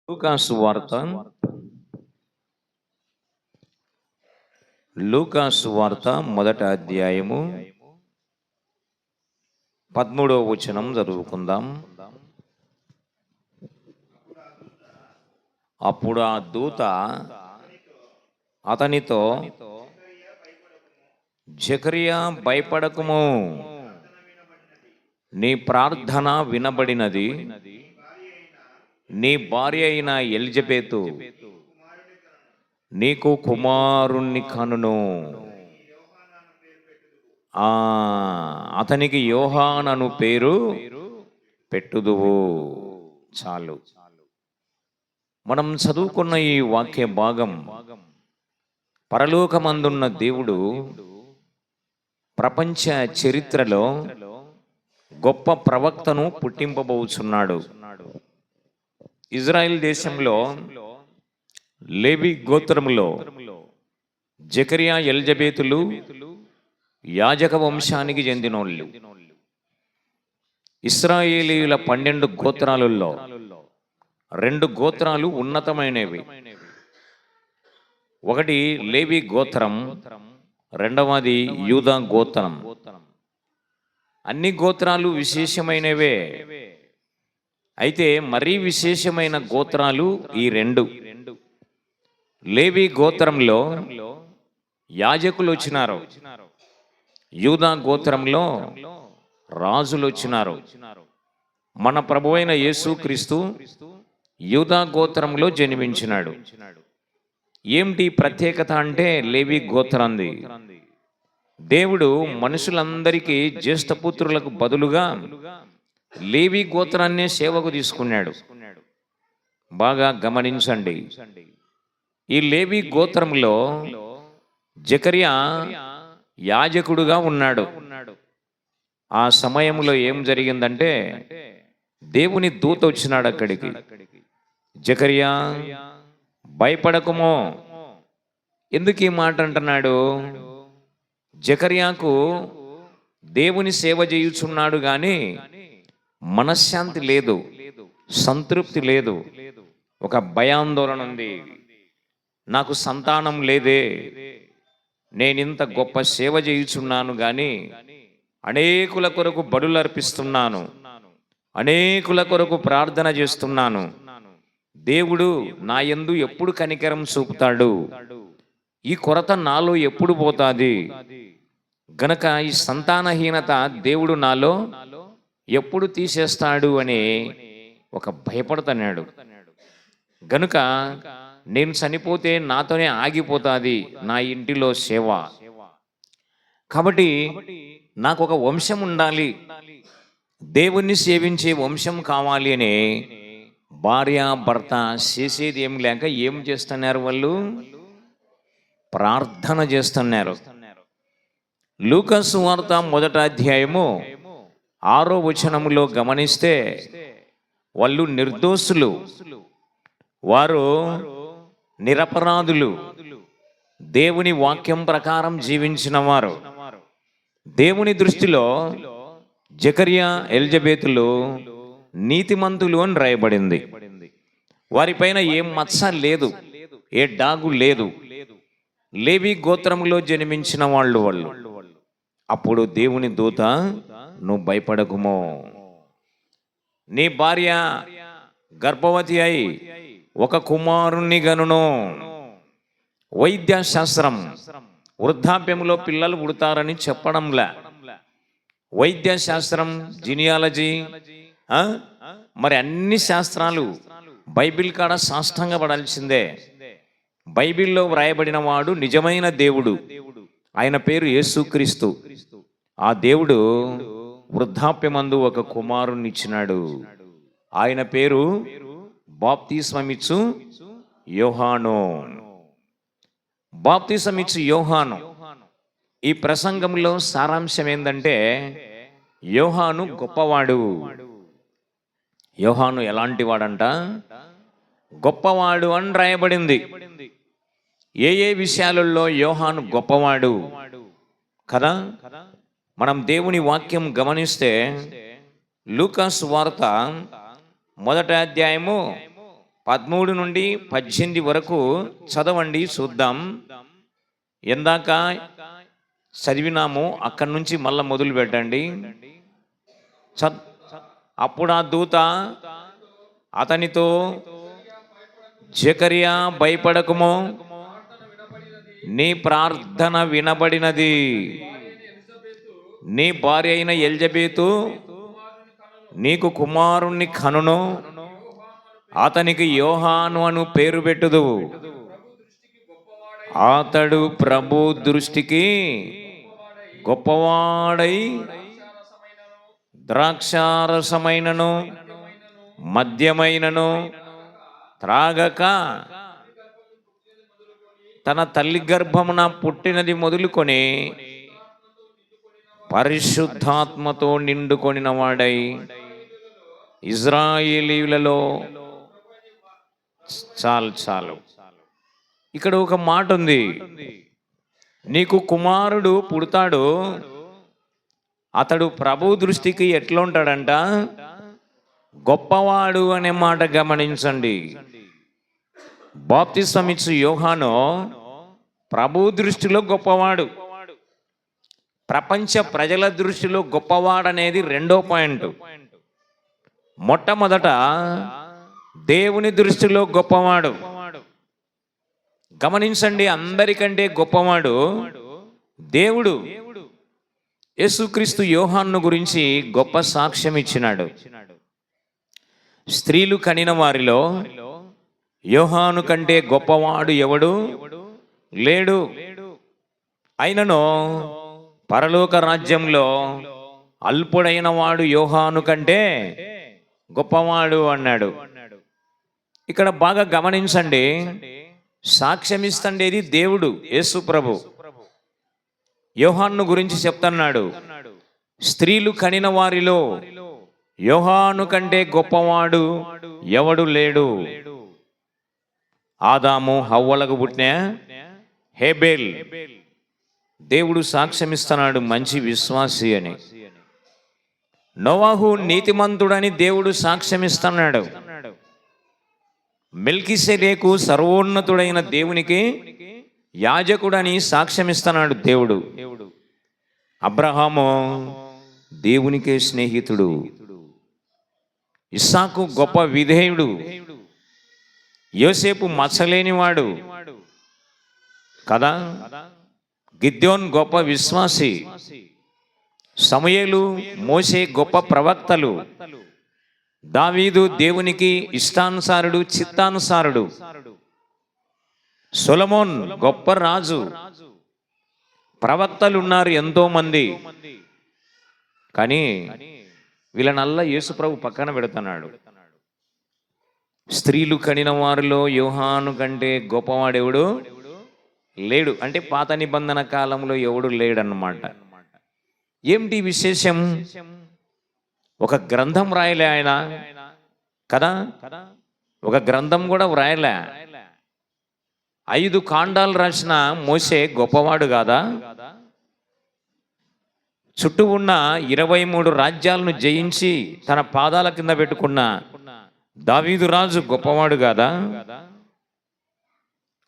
లూకాసు వార్త మొదటి అధ్యాయము 13వ వచనం చదువుకుందాం. అప్పుడు ఆ దూత అతనితో, జకరియా భయపడకుము, నీ ప్రార్థన వినబడినది, నీ భార్య అయిన ఎలిజబెతు నీకు కుమారుణ్ణి కనును, అతనికి యోహానను పేరు పెట్టుదువు. చాలు. మనం చదువుకున్న ఈ వాక్య భాగం, పరలోకమందున్న దేవుడు ప్రపంచ చరిత్రలో గొప్ప ప్రవక్తను పుట్టింపబోచున్నాడు. ఇజ్రాయెల్ దేశంలో లేవి గోత్రములో జకరియా ఎలిజబెతులు యాజక వంశానికి చెందినోళ్ళు. ఇశ్రాయేలీయుల 12 గోత్రాలలో 2 గోత్రాలు ఉన్నతమైనవి. ఒకటి లేవి గోత్రం, రెండవది యూదా గోత్రం. అన్ని గోత్రాలు విశేషమైనవే, అయితే మరీ విశేషమైన గోత్రాలు ఈ 2. లేవి గోత్రంలో యాజకులు వచ్చినారు, యూదా గోత్రంలో రాజులు వచ్చినారు. మన ప్రభువైన యేసుక్రీస్తు యూదా గోత్రంలో జన్మించినాడు. ఏమిటి ప్రత్యేకత అంటే, లేవి గోత్రాంది దేవుడు మనుషులందరికీ జ్యేష్ఠపుత్రులకు బదులుగా లేవి గోత్రాన్నే సేవకు తీసుకున్నాడు. బాగా గమనించండి. ఈ లేవి గోత్రంలో జకరియా యాజకుడుగా ఉన్నాడు. ఆ సమయంలో ఏం జరిగిందంటే, దేవుని దూత వచ్చినాడు అక్కడికి. జకరియా భయపడకుమో. ఎందుకు ఈ మాట అంటున్నాడు? జకరియాకు దేవుని సేవ చేయుచున్నాడు కానీ మనశ్శాంతి లేదు, సంతృప్తి లేదు, ఒక భయాందోళన ఉంది. నాకు సంతానం లేదే, నేనింత గొప్ప సేవ చేయుచున్నాను కానీ అనేకుల కొరకు బడులు అర్పిస్తున్నాను, అనేకుల కొరకు ప్రార్థన చేస్తున్నాను, దేవుడు నా యందు ఎప్పుడు కనికరం చూపుతాడు, ఈ కొరత నాలో ఎప్పుడు పోతాది, గనక ఈ సంతానహీనత దేవుడు నాలో ఎప్పుడు తీసేస్తాడు అని ఒక భయపడుతున్నాడు. గనుక నేను చనిపోతే నాతోనే ఆగిపోతాది నా ఇంటిలో సేవ. కాబట్టి నాకు ఒక వంశం ఉండాలి, దేవుణ్ణి సేవించే వంశం కావాలి అని భార్య భర్త చేసేది ఏం లేక ఏం చేస్తున్నారు? వాళ్ళు ప్రార్థన చేస్తున్నారు. లూకాసు వార్త మొదటి అధ్యాయము 6వ వచనములో గమనిస్తే, వాళ్ళు నిర్దోషులు, వారు నిరపరాధులు, దేవుని వాక్యం ప్రకారం జీవించిన వారు. దేవుని దృష్టిలో జకరియా ఎలిజబెతులు నీతిమంతులు అని రాయబడింది. వారిపైన ఏం మచ్చ లేదు, ఏ డాగు లేదు. లేవి గోత్రంలో జన్మించిన వాళ్ళు. అప్పుడు దేవుని దూత, నువ్వు భయపడకుమో, నీ భార్య గర్భవతి అయి ఒక కుమారుణ్ణి గనును. వైద్య శాస్త్రం వృద్ధాప్యంలో పిల్లలు పుడతారని చెప్పడంలే. వైద్య శాస్త్రం, జినియాలజీ, మరి అన్ని శాస్త్రాలు బైబిల్ కాడ సాష్టంగా పడాల్సిందే. బైబిల్లో వ్రాయబడిన వాడు నిజమైన దేవుడు, ఆయన పేరు యేసుక్రీస్తు. ఆ దేవుడు వృద్ధాప్యమందు ఒక కుమారుణ్ణి ఇచ్చినాడు. ఆయన పేరు బాప్తిస్మమిచ్చు యోహాను. బాప్తిస్మమిచ్చు యోహాను. ఈ ప్రసంగంలో సారాంశం ఏంటంటే, యోహాను గొప్పవాడు. యోహాను ఎలాంటి వాడంట? గొప్పవాడు అని రాయబడింది. ఏ విషయాలలో యోహాను గొప్పవాడు కదా? మనం దేవుని వాక్యం గమనిస్తే, లూకాసు వార్త మొదటి అధ్యాయము 13 నుండి 18 వరకు చదవండి, చూద్దాం. ఎందాక చదివినాము అక్కడి నుంచి మళ్ళా మొదలు పెట్టండి. అప్పుడు ఆ దూత అతనితో, జకరియా భయపడకుము, నీ ప్రార్థన వినబడినది. నీ భార్య అయిన ఎలిజబెతు నీకు కుమారుణ్ణి కనును, అతనికి యోహాను అను పేరు పెట్టుదువు. అతడు ప్రభు దృష్టికి గొప్పవాడై ద్రాక్షారసమైనను మద్యమైనను త్రాగక తన తల్లి గర్భమున పుట్టినది మొదలుకొని పరిశుద్ధాత్మతో నిండుకొనిన వాడై ఇజ్రాయేలీయులలో చాలు ఇక్కడ ఒక మాట ఉంది, నీకు కుమారుడు పుడతాడు, అతడు ప్రభు దృష్టికి ఎట్లా ఉంటాడంట, గొప్పవాడు అనే మాట గమనించండి. బాప్తిస్మం ఇచ్చు యోహాను ప్రభు దృష్టిలో గొప్పవాడు, ప్రపంచ ప్రజల దృష్టిలో గొప్పవాడనేది రెండో పాయింట్. మొట్టమొదట దేవుని దృష్టిలో గొప్పవాడు. గమనించండి, అందరికంటే గొప్పవాడు దేవుడు. యేసుక్రీస్తు యోహాను గురించి గొప్ప సాక్ష్యం ఇచ్చినాడు. స్త్రీలు కనిన వారిలో యోహాను కంటే గొప్పవాడు ఎవడు లేడు. అయినను పరలోక రాజ్యంలో అల్పుడైన వాడు యోహాను కంటే గొప్పవాడు అన్నాడు. ఇక్కడ బాగా గమనించండి, సాక్ష్యమిస్తండేది దేవుడు, యేసు ప్రభు. యోహాను గురించి చెప్తున్నాడు, స్త్రీలు కనిన వారిలో యోహాను కంటే గొప్పవాడు ఎవడు లేడు. ఆదాము హవ్వలకు పుట్టిన హేబేల్ దేవుడు సాక్ష్యమిస్తున్నాడు మంచి విశ్వాసి అని. నోవాహు నీతిమంతుడని దేవుడు సాక్ష్యమిస్తున్నాడు. మెల్కీసెదెకు సర్వోన్నతుడైన దేవునికి యాజకుడని సాక్ష్యమిస్తున్నాడు దేవుడు. అబ్రహాము దేవునికే స్నేహితుడు. ఇస్సాకు గొప్ప విధేయుడు. యోసేపు మచ్చలేనివాడు కదా. గిద్యోన్ గొప్ప విశ్వాసి. సమూయేలు మోషే గొప్ప ప్రవక్తలు. దావీదు దేవునికి ఇష్టానుసారుడు, చిత్తానుసారుడు. సొలొమోన్ గొప్ప రాజు. ప్రవక్తలు ఉన్నారు ఎంతో మంది, కానీ వీళ్ళనల్లా యేసుప్రభు పక్కన పెడుతున్నాడు. స్త్రీలు కనిన వారిలో యోహాను కంటే గొప్పవాడెవడు లేడు అంటే పాత నిబంధన కాలంలో ఎవడు లేడన్నమాట. ఏమిటి విశేషం? ఒక గ్రంథం రాయలే ఆయన కదా, ఒక గ్రంథం కూడా వ్రాయలే. 5 కాండాలు రాసిన మోషే గొప్పవాడు కాదా? చుట్టూ ఉన్న 23 రాజ్యాలను జయించి తన పాదాల కింద పెట్టుకున్న దావీదు రాజు గొప్పవాడు కాదా?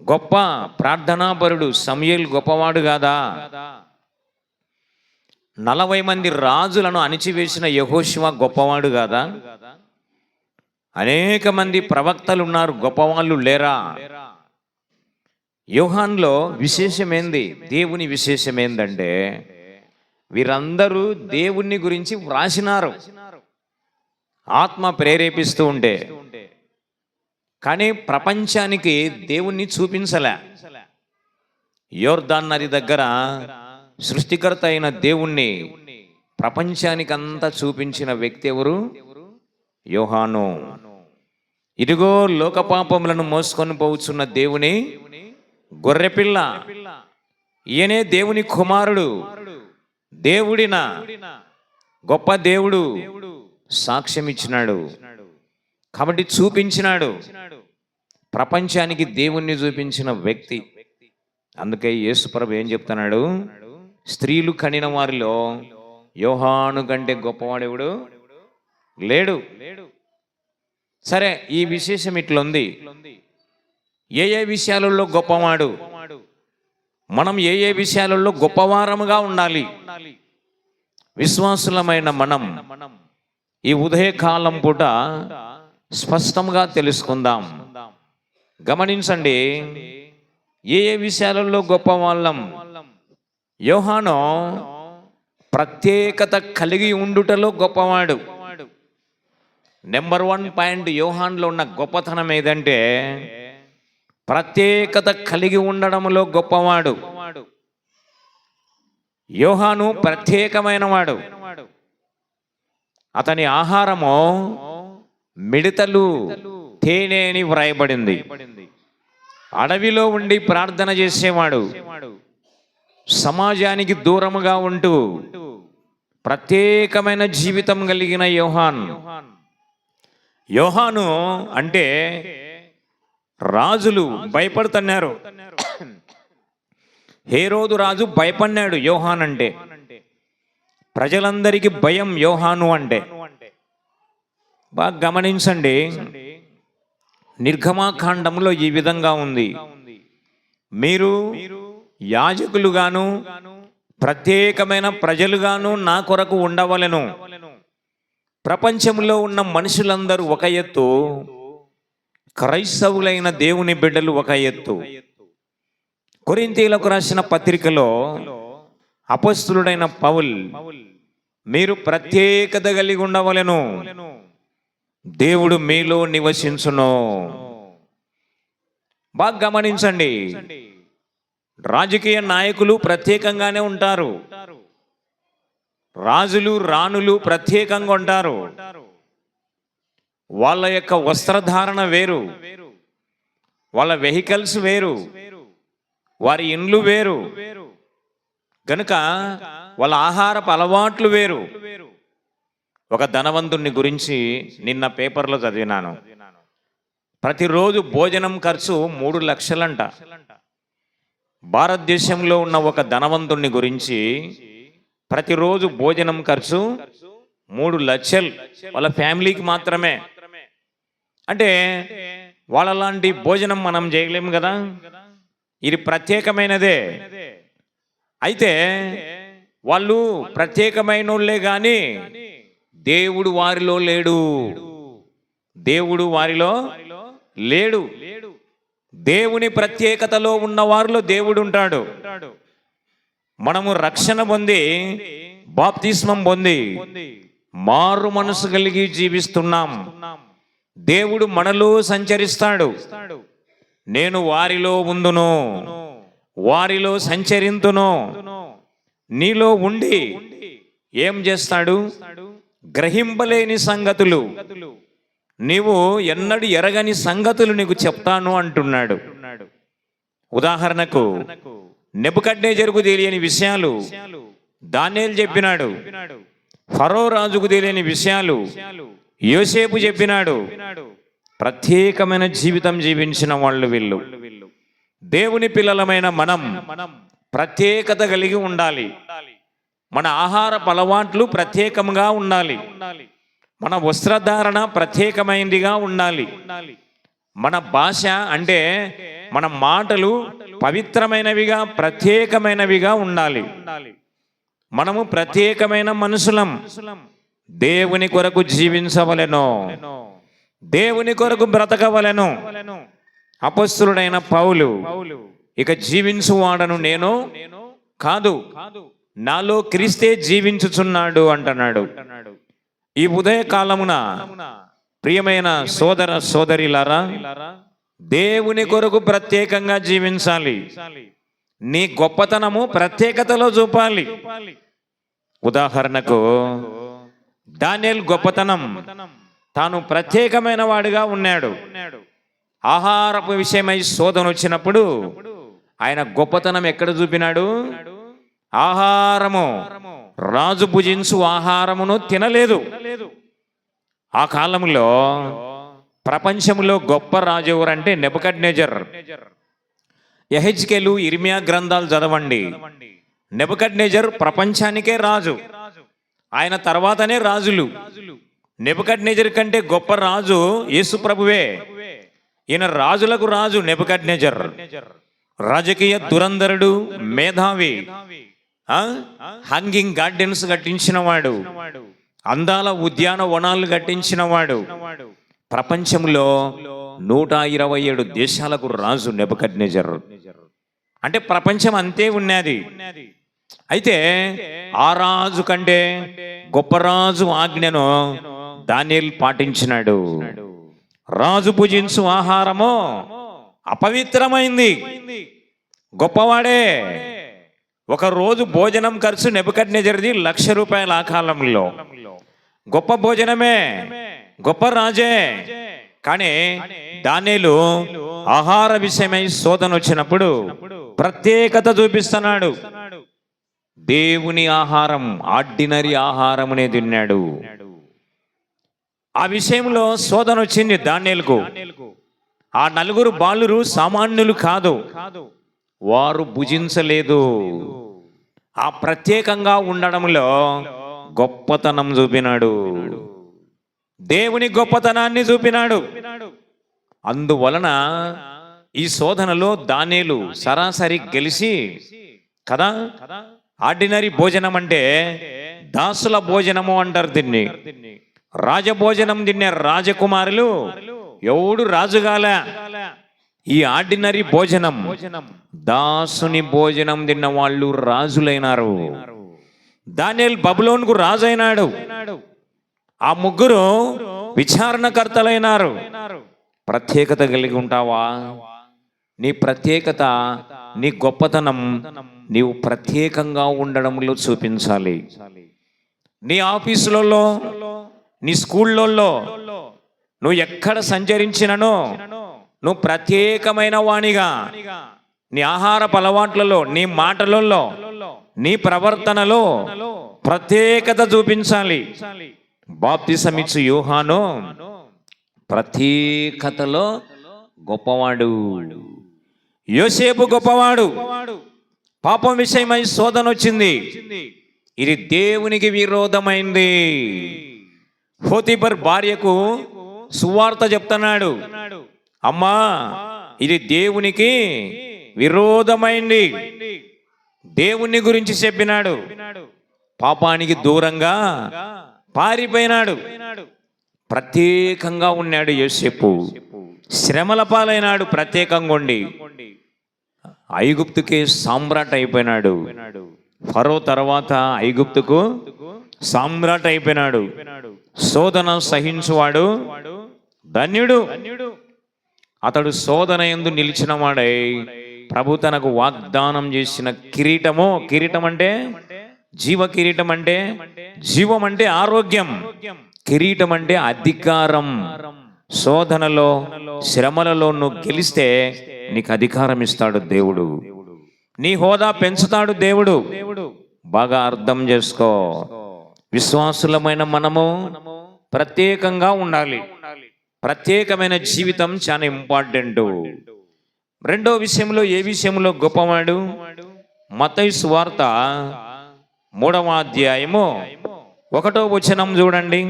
గొప్ప ప్రార్థనాపరుడు సమూయేలు గొప్పవాడు కాదా? 40 మంది రాజులను అణిచివేసిన యెహోషువ గొప్పవాడు కాదా? అనేక మంది ప్రవక్తలు ఉన్నారు, గొప్పవాళ్ళు లేరా? యోహాన్లో విశేషమేంది? దేవుని విశేషమేందంటే వీరందరూ దేవుని గురించి వ్రాసినారు, ఆత్మ ప్రేరేపిస్తూ ఉంటే, కానీ ప్రపంచానికి దేవుణ్ణి చూపించలే. యోర్దాన్ నది దగ్గర సృష్టికర్త అయిన దేవుణ్ణి ప్రపంచానికంతా చూపించిన వ్యక్తి ఎవరు? యోహాను. ఇదిగో లోకపాపములను మోసుకొని పోవచ్చున్న దేవుని గొర్రెపిల్ల, ఈయనే దేవుని కుమారుడు. దేవుడిన గొప్ప దేవుడు సాక్ష్యం ఇచ్చినాడు కాబట్టి చూపించినాడు. ప్రపంచానికి దేవుణ్ణి చూపించిన వ్యక్తి. అందుకే యేసుప్రభు ఏం చెప్తున్నాడు? స్త్రీలు కనిన వారిలో యోహాను కంటే గొప్పవాడెవడు లేడు. సరే, ఈ విశేషం ఇట్లుంది. ఏ ఏ విషయాలలో గొప్పవాడు, మనం ఏ ఏ విషయాలలో గొప్పవారముగా ఉండాలి, విశ్వాసులమైన మనం ఈ ఉదయకాలం పూట స్పష్టంగా తెలుసుకుందాం. గమనించండి, ఏ ఏ విషయాలలో గొప్పవాళ్ళం. యోహాను ప్రత్యేకత కలిగి ఉండుటలో గొప్పవాడు. నెంబర్ 1 పాయింట్ యోహాన్లో ఉన్న గొప్పతనం ఏదంటే ప్రత్యేకత కలిగి ఉండడంలో గొప్పవాడు. యోహాను ప్రత్యేకమైన వాడు. అతని ఆహారము మిడతలు, తేనె అని వ్రాయబడింది. అడవిలో ఉండి ప్రార్థన చేసేవాడు. సమాజానికి దూరముగా ఉంటూ ప్రత్యేకమైన జీవితం కలిగిన యోహాను అంటే రాజులు భయపడుతున్నారు. హేరోదు రాజు భయపడినాడు యోహాన్ అంటే. ప్రజలందరికీ భయం యోహాను అంటే. బాగా గమనించండి, నిర్గమాకాండంలో ఈ విధంగా ఉంది. మీరు యాజకులుగాను ప్రత్యేకమైన ప్రజలుగాను నా కొరకు ఉండవలెను. ప్రపంచంలో ఉన్న మనుషులందరూ ఒక ఎత్తు, క్రైస్తవులైన దేవుని బిడ్డలు ఒక ఎత్తు. కొరింథీయులకు రాసిన పత్రికలో అపొస్తలుడైన పౌలు, మీరు ప్రత్యేకత కలిగి ఉండవలెను, దేవుడు మీలో నివసించును. బాగా గమనించండి, రాజకీయ నాయకులు ప్రత్యేకంగానే ఉంటారు. రాజులు, రాణులు ప్రత్యేకంగా ఉంటారు. వాళ్ళ యొక్క వస్త్రధారణ వేరు, వాళ్ళ వెహికల్స్ వేరు, వారి ఇండ్లు వేరు, గనుక వాళ్ళ ఆహారపు అలవాట్లు వేరు. ఒక ధనవంతుని గురించి నిన్న పేపర్లో చదివినాను. ప్రతిరోజు భోజనం ఖర్చు 3 లక్షలంట. భారతదేశంలో ఉన్న ఒక ధనవంతుని గురించి ప్రతిరోజు భోజనం ఖర్చు 3 లక్షలు వాళ్ళ ఫ్యామిలీకి మాత్రమే. అంటే వాళ్ళలాంటి భోజనం మనం చేయలేము కదా. ఇది ప్రత్యేకమైనదే. అయితే వాళ్ళు ప్రత్యేకమైన వాళ్ళే కానీ దేవుడు వారిలో లేడు. దేవుడు వారిలో లేడు. దేవుని ప్రత్యేకతలో ఉన్న వారిలో దేవుడు ఉంటాడు. మనము రక్షణ పొంది, బాప్తిస్మం పొంది, మారు మనసు కలిగి జీవిస్తున్నాం. దేవుడు మనలో సంచరిస్తాడు. నేను వారిలో ఉందును, వారిలో సంచరింతును. నీలో ఉండి ఏం చేస్తాడు? గ్రహింపలేని సంగతులు, నీవు ఎన్నడూ ఎరగని సంగతులు నీకు చెప్తాను అంటున్నాడు. ఉదాహరణకు నెబుకద్నెజరుకు తెలియని విషయాలు దానియేలు చెప్పినాడు. ఫరో రాజుకు తెలియని విషయాలు యోసేపు చెప్పినాడు. ప్రత్యేకమైన జీవితం జీవించిన వాళ్ళు వీళ్ళు. దేవుని పిల్లలమైన మనం ప్రత్యేకత కలిగి ఉండాలి. మన ఆహారపు అలవాట్లు ప్రత్యేకంగా ఉండాలి. మన వస్త్రధారణ ప్రత్యేకమైనదిగా ఉండాలి. మన భాష అంటే మన మాటలు పవిత్రమైనవిగా, ప్రత్యేకమైనవిగా ఉండాలి. మనము ప్రత్యేకమైన మనుషులం. దేవుని కొరకు జీవించవలెను, దేవుని కొరకు బ్రతకవలెను. అపొస్తలుడైన పౌలు, ఇక జీవించువాడను నేను కాదు, నాలో క్రీస్తే జీవించుచున్నాడు అంటున్నాడు. ఈ ఉదయ కాలమున ప్రియమైన సోదర సోదరిలారా, దేవుని కొరకు ప్రత్యేకంగా జీవించాలి. నీ గొప్పతనము ప్రత్యేకతలో చూపాలి. ఉదాహరణకు దానియేలు గొప్పతనం, తాను ప్రత్యేకమైన వాడిగా ఉన్నాడు. ఆహారపు విషయమై శోధన వచ్చినప్పుడు ఆయన గొప్పతనం ఎక్కడ చూపినాడు? ఆహారము, రాజు భుజించు ఆహారమును తినలేదు. ఆ కాలంలో ప్రపంచంలో గొప్ప రాజు ఎవరంటే నెబుకద్నెజర్. యెహెజ్కేలు, ఇర్మియా గ్రంథాలు చదవండి. నెబుకద్నెజర్ ప్రపంచానికే రాజు. ఆయన తర్వాతనే రాజులు. నెబుకద్నెజరు కంటే గొప్ప రాజు యేసు ప్రభువే. ఈయన రాజులకు రాజు నెబుకద్నెజర్. రాజకీయ దురంధరుడు, మేధావి, హంగింగ్ గార్డెన్స్ కట్టించిన వాడు, అందాల ఉద్యానవనాలు కట్టించిన వాడు, ప్రపంచంలో 127 దేశాలకు రాజు నెబుకద్నెజర్. అంటే ప్రపంచం అంతే ఉన్నది. అయితే ఆ రాజు కంటే గొప్ప రాజు ఆజ్ఞను దానియేలు పాటించినాడు. రాజు భుజించు ఆహారము అపవిత్రమైంది. గొప్పవాడే. ఒక రోజు భోజనం ఖర్చు నెబుకద్నెజర్ది 1,00,000 రూపాయల ఆ కాలంలో. గొప్ప భోజనమే, గొప్ప రాజే. కానీ దానియేలు ఆహార విషయమై శోధన వచ్చినప్పుడు ప్రత్యేకత చూపిస్తున్నాడు. దేవుని ఆహారం, ఆర్డినరీ ఆహారమునే తిన్నాడు. ఆ విషయంలో శోధన వచ్చింది దానియేలుకు. ఆ 4 బాలురు సామాన్యులు కాదు, వారు భుజించలేదు. ఆ ప్రత్యేకంగా ఉండడంలో గొప్పతనం చూపినాడు, దేవుని గొప్పతనాన్ని చూపినాడు. అందువలన ఈ శోధనలో దానియేలు సరాసరి గెలిచి కదా. ఆర్డినరీ భోజనం అంటే దాసుల భోజనము అంటారు దీన్ని. రాజభోజనం తినే రాజకుమారులు ఎవడు రాజుగాల. ఈ ఆర్డినరీ భోజనం, దాసుని భోజనం తిన్న వాళ్ళు రాజులైనారు. దానియేలు బబులోనుకు రాజు అయినాడు. ఆ 3 విచారణకర్తలైనారు. ప్రత్యేకత కలిగి ఉంటావా? నీ ప్రత్యేకత, నీ గొప్పతనం నీవు ప్రత్యేకంగా ఉండడంలో చూపించాలి. నీ ఆఫీసులలో, నీ స్కూళ్ళల్లో, నువ్వు ఎక్కడ సంచరించినను నువ్వు ప్రత్యేకమైన వాణిగా నీ ఆహారపు అలవాట్లలో, నీ మాటలలో, నీ ప్రవర్తనలో ప్రత్యేకత చూపించాలి. బాప్తిసమిచ్చు యోహాను ప్రత్యేకతలో గొప్పవాడు. యోసేపు గొప్పవాడు. పాపం విషయమై శోధన వచ్చింది. ఇది దేవునికి విరోధమైంది. పోతీఫర్ భార్యకు సువార్త చెప్తున్నాడు, అమ్మా ఇది దేవునికి విరోధమైంది. దేవుని గురించి చెప్పినాడు. పాపానికి దూరంగా పారిపోయినాడు. ప్రత్యేకంగా ఉన్నాడు యోసేపు. శ్రమల పాలైనాడు. ప్రత్యేకంగా ఉండి ఐగుప్తుకే సామ్రాట్ అయిపోయినాడు. ఫరో తర్వాత ఐగుప్తుకు సామ్రాట్ అయిపోయినాడు. శోధన సహించువాడు ధన్యుడు. అతడు శోధన యందు నిలిచిన వాడై ప్రభు తనకు వాగ్దానం చేసిన కిరీటము. కిరీటం అంటే జీవ కిరీటం, అంటే జీవం అంటే ఆరోగ్యం. కిరీటం అంటే అధికారం. శోధనలో, శ్రమలలో నువ్వు గెలిస్తే నీకు అధికారం ఇస్తాడు దేవుడు. నీ హోదా పెంచుతాడు దేవుడు. బాగా అర్థం చేసుకో. విశ్వాసులమైన మనము ప్రత్యేకంగా ఉండాలి. ప్రత్యేకమైన జీవితం చాలా ఇంపార్టెంట్. రెండో విషయంలో, ఏ విషయంలో గొప్పవాడు? మత్తయి సువార్త 3వ అధ్యాయము 1వ వచనం చూడండి.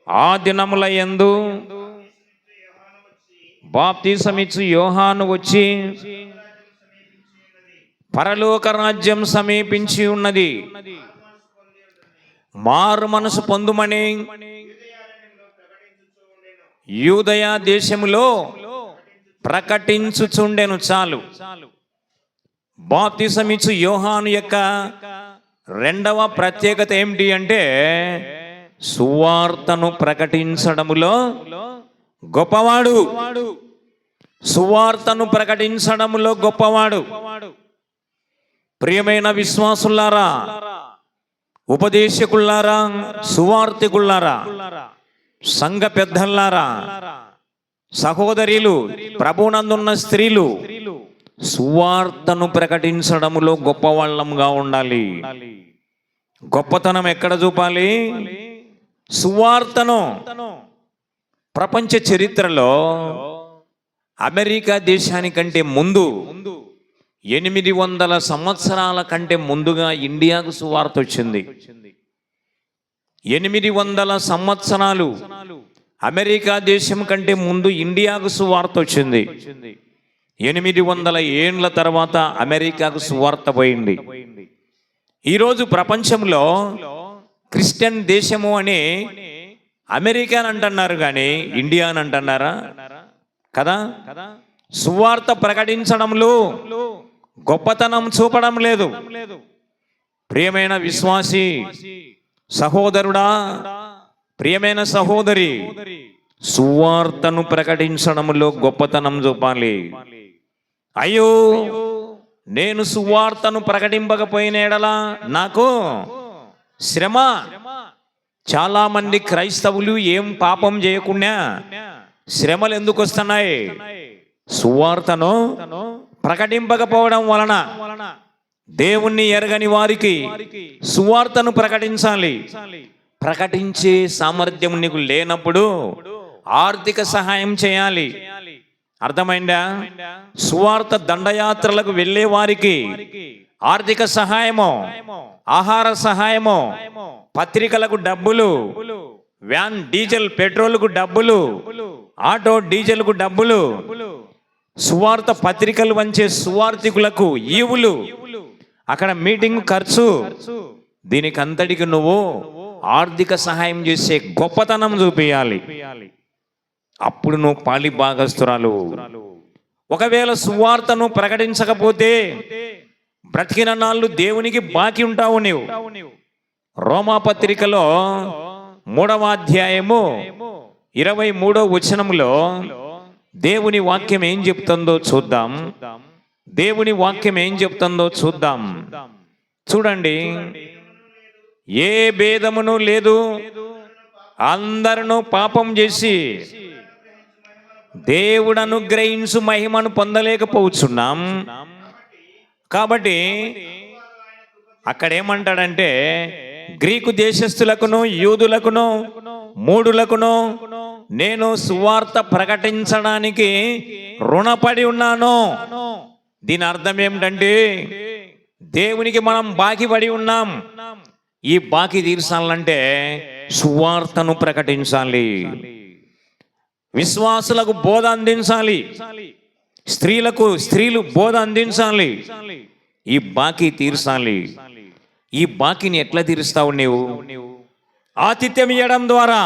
ఆ దినముల యందు బాప్తిసమిచ్చు యోహాను వచ్చి, పరలోక రాజ్యం సమీపించి ఉన్నది, మారు మనసు పొందుమని యూదయ దేశములో ప్రకటించుచుండెను. చాలు. బాప్తిసమిచ్చు యోహాను యొక్క రెండవ ప్రత్యేకత ఏమిటి అంటే సువార్తను ప్రకటించడములో గొప్పవాడు. సువార్తను ప్రకటించడములో గొప్పవాడు. ప్రియమైన విశ్వాసులారా, ఉపదేశకులారా, సువార్తికులారా, సంఘ పెద్దలారా, సహోదరులు, ప్రభునందున్న స్త్రీలు, సువార్తను ప్రకటించడములో గొప్పవాళ్ళంగా ఉండాలి. గొప్పతనం ఎక్కడ చూపాలి? సువార్తను. ప్రపంచ చరిత్రలో అమెరికా దేశానికంటే ముందు 800 సంవత్సరాల కంటే ముందుగా ఇండియాకు సువార్త వచ్చింది. 800 సంవత్సరాలు అమెరికా దేశం కంటే ముందు ఇండియాకు సువార్త వచ్చింది. 800 ఏండ్ల తర్వాత అమెరికాకు సువార్త పోయింది. ఈరోజు ప్రపంచంలో క్రిస్టియన్ దేశము అని అమెరికా అని అంటున్నారు, కానీ ఇండియా అని అంటున్నారా? కదా. సువార్త ప్రకటించడంలో గొప్పతనం చూపడం లేదు. ప్రియమైన విశ్వాసి సహోదరుడా, ప్రియమైన సహోదరి, సువార్తను ప్రకటించడంలో గొప్పతనం చూపాలి. అయ్యో, నేను సువార్తను ప్రకటింపకపోయిన ఎడలా నాకు శ్రమ. చాలా మంది క్రైస్తవులు ఏం పాపం చేయకుండా శ్రమలు ఎందుకు వస్తున్నాయి? సువార్తను ప్రకటింపకపోవడం వలన. దేవుణ్ణి ఎరగని వారికి సువార్తను ప్రకటించాలి. ప్రకటించే సామర్థ్యం నీకు లేనప్పుడు ఆర్థిక సహాయం చేయాలి. అర్థమైందా? సువార్త దండయాత్రలకు వెళ్ళే వారికి ఆర్థిక సహాయము, ఆహార సహాయము, పత్రికలకు డబ్బులు, వ్యాన్ డీజిల్ పెట్రోల్కు డబ్బులు, ఆటో డీజిల్కు డబ్బులు, సువార్త పత్రికలు వంచే సువార్థికులకు ఈవులు, అక్కడ మీటింగ్ ఖర్చు, దీనికి అంతటికి నువ్వు ఆర్థిక సహాయం చేసే గొప్పతనం చూపించాలి. అప్పుడు నువ్వు పాలి భాగస్తురాలు. ఒకవేళ సువార్తను ప్రకటించకపోతే బ్రతికిన నాళ్ళు దేవునికి బాకీ ఉంటావు నీవు. రోమాపత్రికలో 3వ అధ్యాయము 23వ వచనములో దేవుని వాక్యం ఏం చెప్తుందో చూద్దాం. దేవుని వాక్యం ఏం చెప్తుందో చూద్దాం. చూడండి, ఏ భేదమును లేదు, అందరూ పాపం చేసి దేవుడు అనుగ్రహించు మహిమను పొందలేకపోతున్నాం. కాబట్టి అక్కడేమంటాడంటే, గ్రీకు దేశస్థులకును యూదులకును మూఢులకును నేను సువార్త ప్రకటించడానికి రుణపడి ఉన్నాను. దీని అర్థం ఏమిటంటే, దేవునికి మనం బాకీ పడి ఉన్నాం. ఈ బాకీ తీర్చాలంటే సువార్తను ప్రకటించాలి, విశ్వాసులకు బోధ అందించాలి, స్త్రీలు బోధ అందించాలి. ఈ బాకీ తీర్చాలి. ఈ బాకీని ఎట్లా తీరుస్తావు నీవు? ఆతిథ్యం ఇవ్వడం ద్వారా,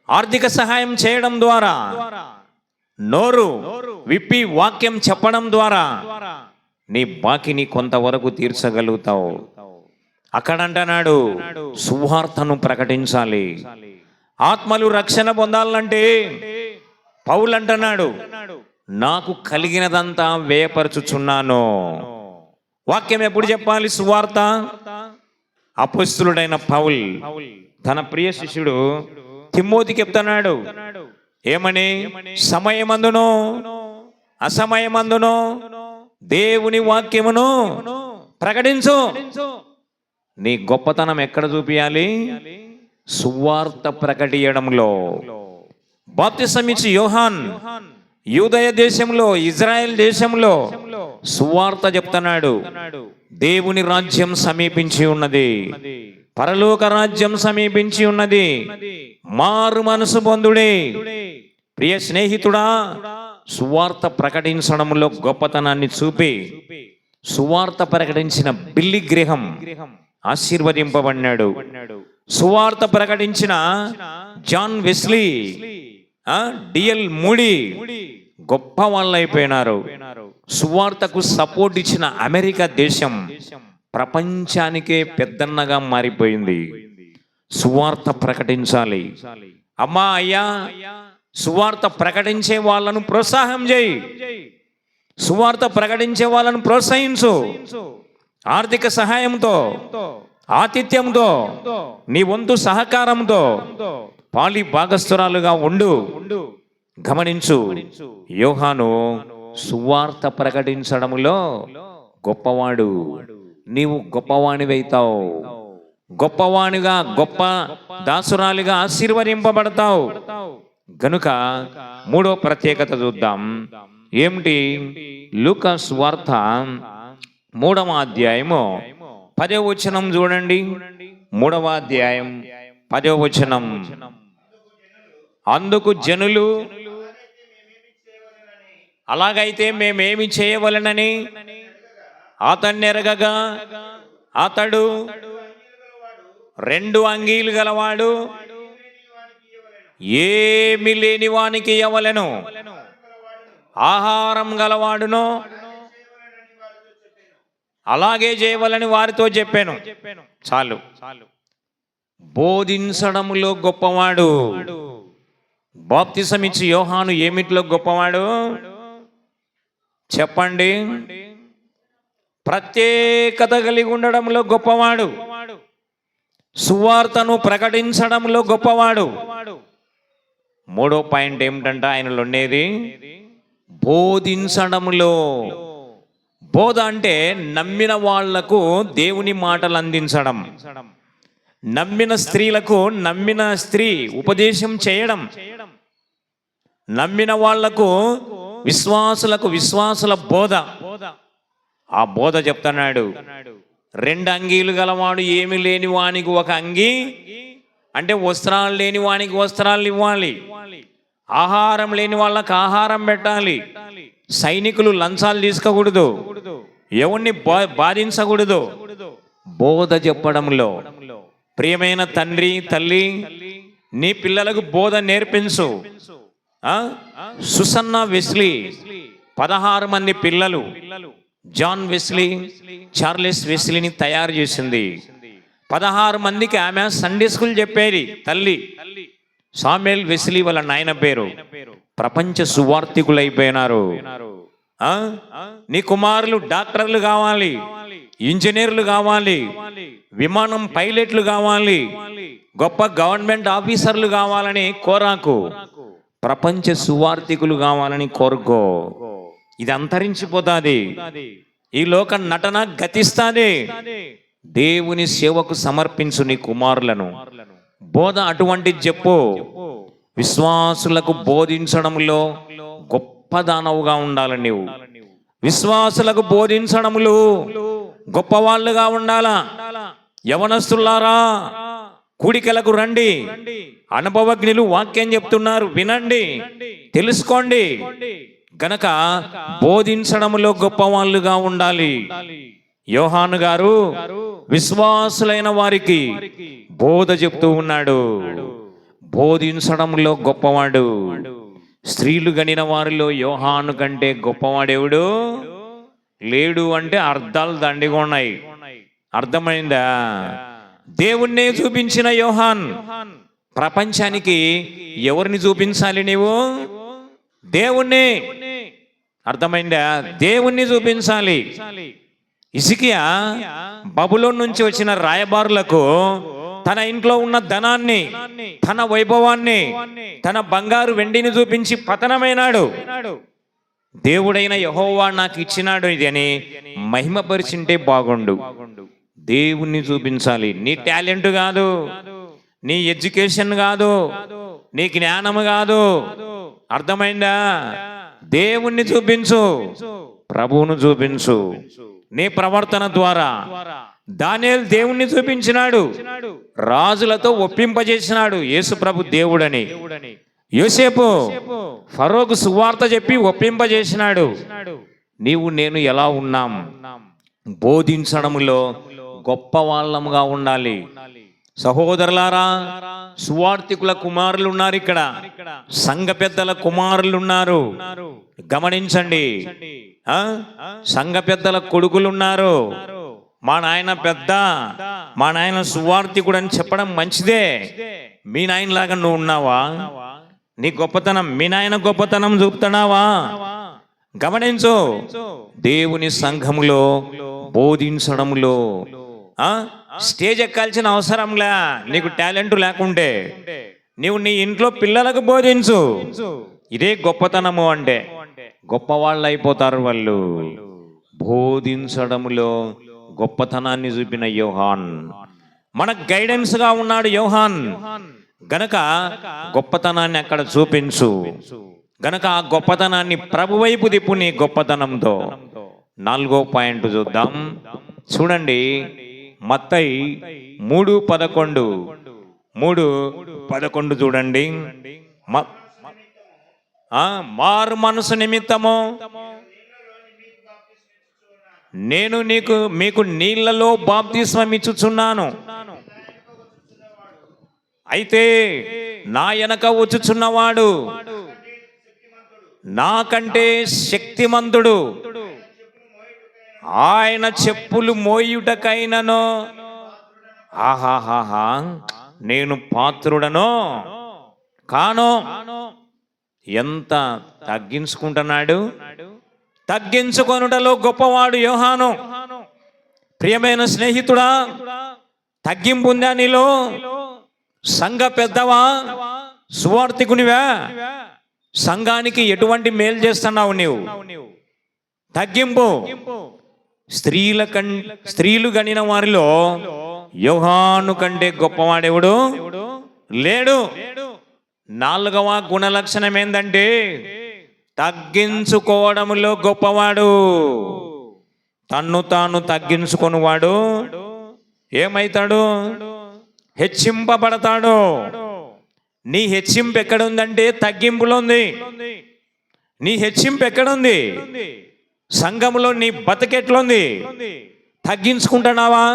ఆర్థిక సహాయం చేయడం ద్వారా, నోరు విప్పి వాక్యం చెప్పడం ద్వారా నీ బాకీని కొంతవరకు తీర్చగలుగుతావు. అక్కడంటున్నాడు సువార్తను ప్రకటించాలి. ఆత్మలు రక్షణ పొందాలంటే పౌలు అంటున్నాడు, నాకు కలిగినదంతా వ్యయపరచుచున్నాను. వాక్యం ఎప్పుడు చెప్పాలి? సువార్త. అపొస్తలుడైన పౌలు తన ప్రియ శిష్యుడు తిమోతికి చెప్తున్నాడు, ఏమని? సమయమందును అసమయమందును దేవుని వాక్యమును ప్రకటించు. నీ గొప్పతనం ఎక్కడ చూపియాలి? సువార్త ప్రకటించడంలో. బాప్తిసం ఇచ్చి యోహాన్ యూదయ దేశంలో, ఇజ్రాయెల్ దేశంలో సువార్త చెప్తున్నాడు. దేవుని రాజ్యం సమీపించి ఉన్నది, పరలోక రాజ్యం సమీపించి ఉన్నది, మారు మనసు పొందుడే. ప్రియ స్నేహితుడా, సువార్త ప్రకటించడంలో గొప్పతనాన్ని చూపి సువార్త ప్రకటించిన బిల్లీ గ్రేహం ఆశీర్వదింపబడినాడు. సువార్త ప్రకటించిన జాన్ వెస్లీ, డిఎల్ మూడీ గొప్ప వాళ్ళు అయిపోయినారు. సువార్తకు సపోర్ట్ ఇచ్చిన అమెరికా దేశం ప్రపంచానికే పెద్దన్నగా మారిపోయింది. సువార్త ప్రకటించాలి. అమ్మా, అయ్యా, సువార్త ప్రకటించే వాళ్ళను ప్రోత్సాహం చేయి. సువార్త ప్రకటించే వాళ్ళను ప్రోత్సహించు. ఆర్థిక సహాయంతో, ఆతిథ్యంతో, నీ వంతు సహకారంతో పాలి భాగస్తురాలుగా ఉండు. గమనించు, యోహాను సువార్త ప్రకటించడములో గొప్పవాడు. నీవు గొప్పవాణివైతావు. గొప్పవాణిగా, గొప్ప దాసురాలిగా ఆశీర్వదింపబడతావు. గనుక 3వ ప్రత్యేకత చూద్దాం. ఏమిటి? లూకా సువార్త 3వ అధ్యాయము 10వ వచనం చూడండి. 3వ అధ్యాయం 10వ వచనం. అందుకు జనులు, అలాగైతే మేమేమి చేయవలెనని అతన్నెరగగా, అతడు 2 అంగీలు గలవాడు, ఏమి లేని వానికి ఇవ్వవలెను, ఆహారం గలవాడును అలాగే చేయవలని వారితో చెప్పాను. చాలు. బోధించడములో గొప్పవాడు. బాప్తిసం ఇచ్చి యోహాను ఏమిట్లో గొప్పవాడు చెప్పండి? ప్రత్యేకత కలిగి ఉండడంలో గొప్పవాడు. సువార్తను ప్రకటించడంలో గొప్పవాడు. 3వ పాయింట్ ఏమిటంటే ఆయనలో ఉండేది బోధించడంలో. బోధ అంటే నమ్మిన వాళ్లకు దేవుని మాటలు అందించడం, నమ్మిన స్త్రీలకు నమ్మిన స్త్రీ ఉపదేశం చేయడం, నమ్మిన వాళ్లకు విశ్వాసుల బోధ. ఆ బోధ చెప్తున్నాడు. 2 అంగీలు గలవాడు ఏమి లేని వానికి 1 అంగీ, అంటే వస్త్రాలు లేని వానికి వస్త్రాలు ఇవ్వాలి, ఆహారం లేని వాళ్ళకి ఆహారం పెట్టాలి. సైనికులు లంచాలు తీసుకోకూడదు, ఎవరిని బాధించకూడదు. బోధ చెప్పడంలో ప్రియమైన తండ్రి తల్లి, నీ పిల్లలకు బోధ నేర్పించు. సుసన్నా వెస్లీ 16 మంది పిల్లలు, జాన్ వెస్లీ, చార్లెస్ వెస్లీని తయారు చేసింది. 16 మందికి ఆమె సండే స్కూల్ చెప్పేది తల్లి. సామ్యుయల్ వెస్లీ వాళ్ళ నాయన పేరు. ప్రపంచ సువార్థికులు అయిపోయినారు. నీ కుమారులు డాక్టర్లు కావాలి, ఇంజనీర్లు కావాలి, విమానం పైలట్లు కావాలి, గొప్ప గవర్నమెంట్ ఆఫీసర్లు కావాలని కోరాకు. ప్రపంచ సువార్థికులు కావాలని కోరుకో. ఇది అంతరించిపోతాది. ఈ లోక నటన గతిస్తాది. దేవుని సేవకు సమర్పించు నీ కుమారులను. బోధ అటువంటి చెప్పు. విశ్వాసులకు బోధించడంలో గొప్ప దానవుగా ఉండాలి నీవు. విశ్వాసులకు బోధించడములు గొప్పవాళ్ళుగా ఉండాలా. యవనస్తులారా, కూడికలకు రండి. అనుభవజ్ఞులు వాక్యం చెప్తున్నారు, వినండి, తెలుసుకోండి. గనక బోధించడంలో గొప్పవాళ్ళుగా ఉండాలి. యోహాను గారు విశ్వాసులైన వారికి బోధ చెప్తూ ఉన్నాడు. బోధించడంలో గొప్పవాడు. స్త్రీలు గనిన వారిలో యోహాను కంటే గొప్పవాడెవడు లేడు అంటే అర్థాలు దండిగా ఉన్నాయి. అర్థమైందా? దేవుణ్ణే చూపించిన యోహాన్ ప్రపంచానికి ఎవరిని చూపించాలి? నీవు దేవుణ్ణి. అర్థమైందా? దేవుణ్ణి చూపించాలి. హిజ్కియా బబులోను నుంచి వచ్చిన రాయబారులకు తన ఇంట్లో ఉన్న ధనాన్ని, తన వైభవాన్ని, తన బంగారు వెండిని చూపించి పతనమైనాడు. దేవుడైన యెహోవా నాకు ఇచ్చినాడు ఇది అని మహిమపరిచింటే బాగుండు. దేవుణ్ణి చూపించాలి. నీ టాలెంట్ కాదు, నీ ఎడ్యుకేషన్ కాదు, నీ జ్ఞానము కాదు. అర్థమైందా? దేవుణ్ణి చూపించు, ప్రభువును చూపించు. నీ ప్రవర్తన ద్వారా దానియేలు దేవుణ్ణి చూపించినాడు, రాజులతో ఒప్పింపజేసినాడు యేసు ప్రభు దేవుడని. యోసేపు ఫరోకు సువార్త చెప్పి ఒప్పింపజేసినాడు. నీవు నేను ఎలా ఉన్నాం? బోధించడములో గొప్ప వాళ్ళముగా ఉండాలి. సహోదరులారా, సువార్థికుల కుమారులు ఉన్నారు ఇక్కడ, సంఘ పెద్దల కుమారులు ఉన్నారు. గమనించండి. సంఘ పెద్దల కొడుకులు ఉన్నారు. మా నాయన పెద్ద, మా నాయన సువార్థికుడు అని చెప్పడం మంచిదే. మీ నాయనలాగా నువ్వు ఉన్నావా? నీ గొప్పతనం, మీ నాయన గొప్పతనం చూపుతున్నావా? గమనించు. దేవుని సంఘములో బోధించడంలో స్టేజ్ ఎక్కాల్సిన అవసరంలే. నీకు టాలెంట్ లేకుంటే నీవు నీ ఇంట్లో పిల్లలకు బోధించు. ఇదే గొప్పతనము అంటే. గొప్పవాళ్ళు అయిపోతారు వాళ్ళు. బోధించడములో గొప్పతనాన్ని చూపిన యోహాన్ మనకు గైడెన్స్ గా ఉన్నాడు. యోహాన్ గనక గొప్పతనాన్ని అక్కడ చూపించు. గనక ఆ గొప్పతనాన్ని ప్రభు వైపు దిప్పు నీ గొప్పతనంతో. 4వ పాయింట్ చూద్దాం. చూడండి, మత్తయి 3:11 3:11 చూడండి. మారు మనసు నిమిత్తము నేను మీకు నీళ్లలో బాప్తిస్మం ఇచ్చుచున్నాను. అయితే నా వెనక వచ్చుచున్నవాడు నాకంటే శక్తిమంతుడు, ఆయన చెప్పులు మోయుటకైనను ఆహాహాహా నేను పాత్రుడను కాను. ఎంత తగ్గించుకుంటున్నాడు! తగ్గించుకొనుటలో గొప్పవాడు యోహాను. ప్రియమైన స్నేహితుడా, తగ్గింపు ఉందా నీలో? సంఘ పెద్దవా? సువార్థికునివా? సంఘానికి ఎటువంటి మేలు చేస్తున్నావు నీవు? తగ్గింపు. స్త్రీలు గనిన వారిలో యోహాను కంటే గొప్పవాడెవడు లేడు. 4వ గుణలక్షణం ఏందంటే తగ్గించుకోవడంలో గొప్పవాడు. తన్ను తాను తగ్గించుకొనివాడు ఏమైతాడు? హెచ్చింపబడతాడు. నీ హెచ్చింపు ఎక్కడుందంటే తగ్గింపులో ఉంది. నీ హెచ్చింపు ఎక్కడుంది? సంఘములో నీ బతుకెట్లుంది? తగ్గించుకుంటున్నావా?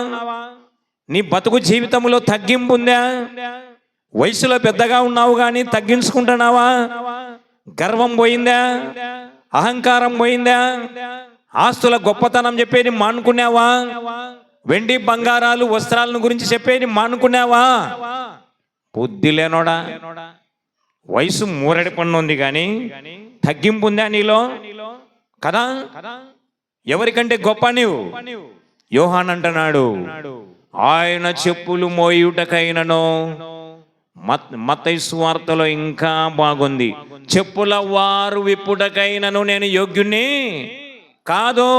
నీ బతుకు జీవితంలో తగ్గింపు ఉందా? వయసులో పెద్దగా ఉన్నావు కానీ తగ్గించుకుంటున్నావా? గర్వం పోయిందా? అహంకారం పోయిందా? ఆస్తుల గొప్పతనం చెప్పేది మానుకున్నావా? వెండి బంగారాలు వస్త్రాలను గురించి చెప్పేది మానుకున్నావా? బుద్ధి లేనోడా, వయసు మూరడి పన్ను ఉంది కానీ తగ్గింపు ఉందా నీలో? కదా, ఎవరికంటే గొప్ప నీవు? యోహాన్ అంటున్నాడు, ఆయన చెప్పులు మోయుటకైనను. మత్తయి సువార్తలో ఇంకా బాగుంది, చెప్పుల వారు విప్పుటకైనను నేను యోగ్యుణ్ణి కాదు.